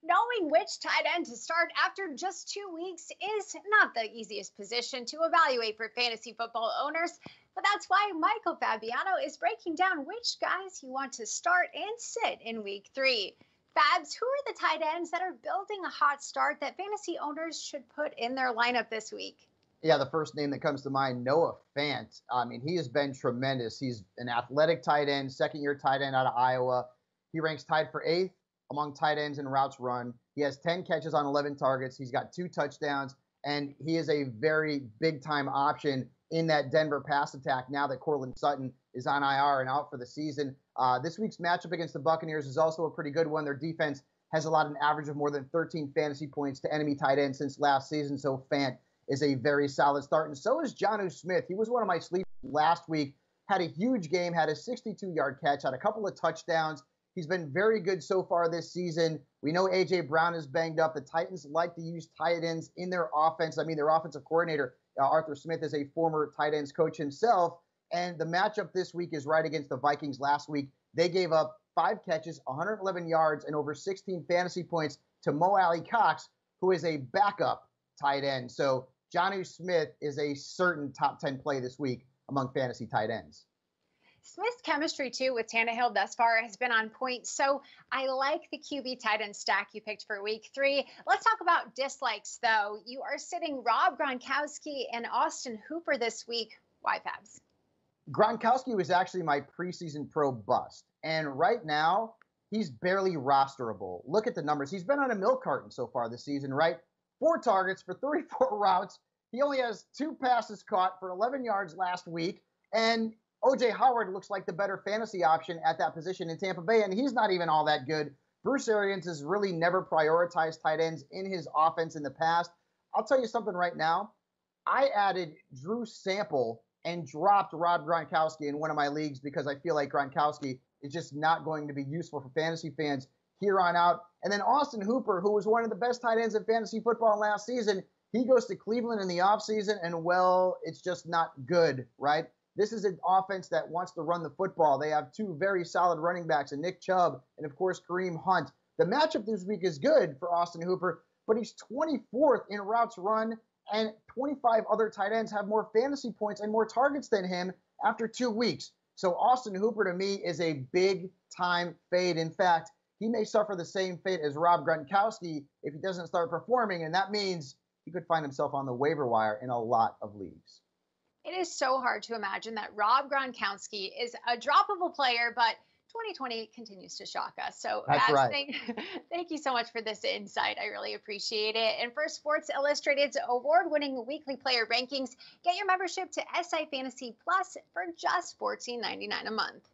Knowing which tight end to start after just 2 weeks is not the easiest position to evaluate for fantasy football owners, but that's why Michael Fabiano is breaking down which guys you want to start and sit in week 3. Fabs, who are the tight ends that are building a hot start that fantasy owners should put in their lineup this week? Yeah, the first name that comes to mind, Noah Fant. I mean, he has been tremendous. He's an athletic tight end, second-year tight end out of Iowa. He ranks tied for 8th among tight ends in routes run. He has 10 catches on 11 targets. He's got 2 touchdowns, and he is a very big-time option in that Denver pass attack now that Courtland Sutton is on IR and out for the season. This week's matchup against the Buccaneers is also a pretty good one. Their defense has allowed an average of more than 13 fantasy points to enemy tight ends since last season, so Fant is a very solid start. And so is Jonnu Smith. He was one of my sleepers last week, had a huge game, had a 62-yard catch, had a couple of touchdowns. He's been very good so far this season. We know A.J. Brown is banged up. The Titans like to use tight ends in their offense. I mean, their offensive coordinator, Arthur Smith, is a former tight ends coach himself. And the matchup this week is right against the Vikings. Last week, they gave up 5 catches, 111 yards, and over 16 fantasy points to Mo Alley Cox, who is a backup tight end. So Jonnu Smith is a certain top 10 play this week among fantasy tight ends. Smith's chemistry, too, with Tannehill thus far has been on point, so I like the QB tight end stack you picked for week 3. Let's talk about dislikes, though. You are sitting Rob Gronkowski and Austin Hooper this week. Why, Fabs? Gronkowski was actually my preseason pro bust, and right now, he's barely rosterable. Look at the numbers. He's been on a milk carton so far this season, right? 4 targets for 34 routes. He only has 2 passes caught for 11 yards last week, and O.J. Howard looks like the better fantasy option at that position in Tampa Bay, and he's not even all that good. Bruce Arians has really never prioritized tight ends in his offense in the past. I'll tell you something right now. I added Drew Sample and dropped Rob Gronkowski in one of my leagues because I feel like Gronkowski is just not going to be useful for fantasy fans here on out. And then Austin Hooper, who was one of the best tight ends in fantasy football last season, he goes to Cleveland in the offseason, and, well, it's just not good, right? This is an offense that wants to run the football. They have 2 very solid running backs, and Nick Chubb and, of course, Kareem Hunt. The matchup this week is good for Austin Hooper, but he's 24th in routes run, and 25 other tight ends have more fantasy points and more targets than him after 2 weeks. So Austin Hooper, to me, is a big-time fade. In fact, he may suffer the same fate as Rob Gronkowski if he doesn't start performing, and that means he could find himself on the waiver wire in a lot of leagues. It is so hard to imagine that Rob Gronkowski is a droppable player, but 2020 continues to shock us. So That's right. Thank you so much for this insight. I really appreciate it. And for Sports Illustrated's award-winning weekly player rankings, get your membership to SI Fantasy Plus for just $14.99 a month.